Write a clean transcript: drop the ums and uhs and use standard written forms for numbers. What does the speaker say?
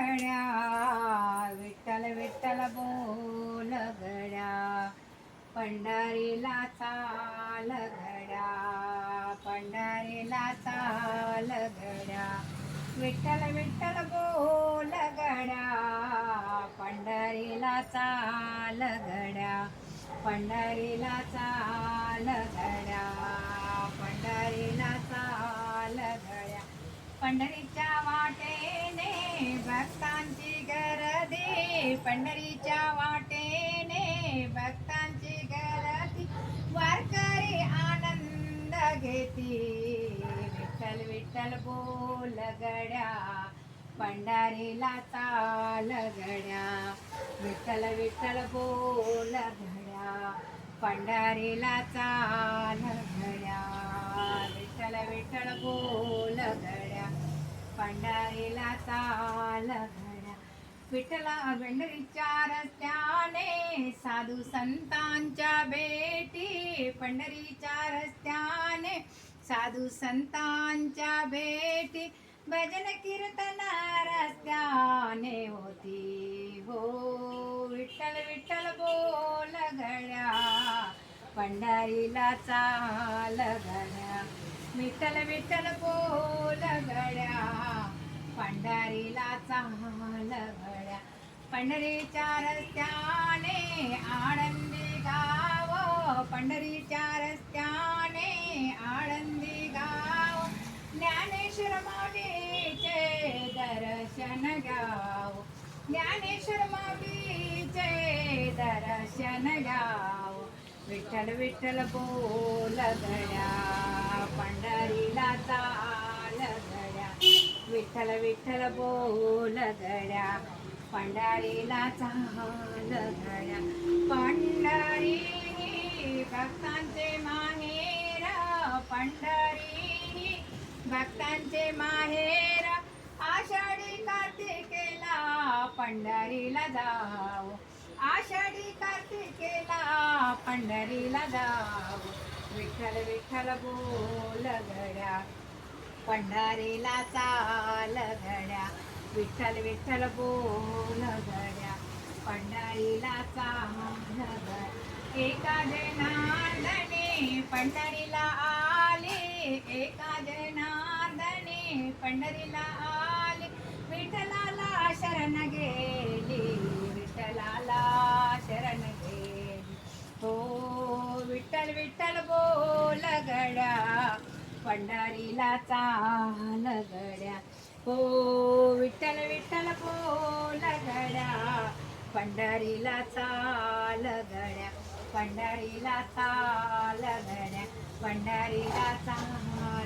गड्या, विठ्ठल विठ्ठल बोल गड्या, पंढरीला चाल गड्या, पंढरीला चाल गड्या, विठ्ठल विठ्ठल बोल गड्या, पंढरीला चाल गड्या, पंढरीला चाल गड्या, पंढरीला चाल गड्या, पंढरीच्या वाटेने भक्तांची गर्दी, पंढरीच्या वाटेने भक्तांची गर्दी, वारकरी आनंद घेती, विठ्ठल विठ्ठल बोल गड्या, पंढरीला चाल गड्या, विठ्ठल विठ्ठल बोल गड्या, पंढरीला चाल गड्या, विठ्ठल विठ्ठल बोल गड्या, पंढरीला चाल गड्या, विठ्ठला पंढरीच्या रस्त्याने साधू संतांच्या भेटी, पंढरीच्या रस्त्याने साधू संतांच्या भेटी, भजन कीर्तन रस्त्याने होती हो, विठ्ठल विठ्ठल बोल गड्या, पंढरीला चाल गड्या, विठ्ठल विठ्ठल बोल गड्या, पंढरीला चाल गड्या, पंढरीच्या रस्त्याने आनंदी गाव, पंढरीच्या रस्त्याने आनंदी गाव, ज्ञानेश्वर माऊलीचे दर्शन घ्याव, ज्ञानेश्वर माऊलीचे दर्शन घ्याव, विठ्ठल विठ्ठल बोल गड्या, पंढरीला चाल गड्या, विठ्ठल विठ्ठल बोल गड्या, पंढरीला चाल गड्या, पंढरी भक्तांचे माहेर, पंढरी भक्तांचे माहेर, आषाढी कार्तिकेला पंढरीला जाऊ, आषाढी कार्तिकेला पंढरीला जाऊ, विठ्ठल विठ्ठल बोल गड्या, पंढरीला चाल गड्या, विठ्ठल विठ्ठल बोल गड्या, पंढरीला चाल गड्या, एका जनार्दने पंढरीला आले, एका जनार्दने पंढरीला आले, विठ्ठलाला शरण गेली, विठ्ठलाला शरण गेली हो, विठ्ठल विठ्ठल बोल गड्या, पंढरीला चाल गड्या हो, विठ्ठल विठ्ठल बोल गड्या, पंढरीला चाल गड्या, पंढरीला चाल गड्या, पंढरीला चाल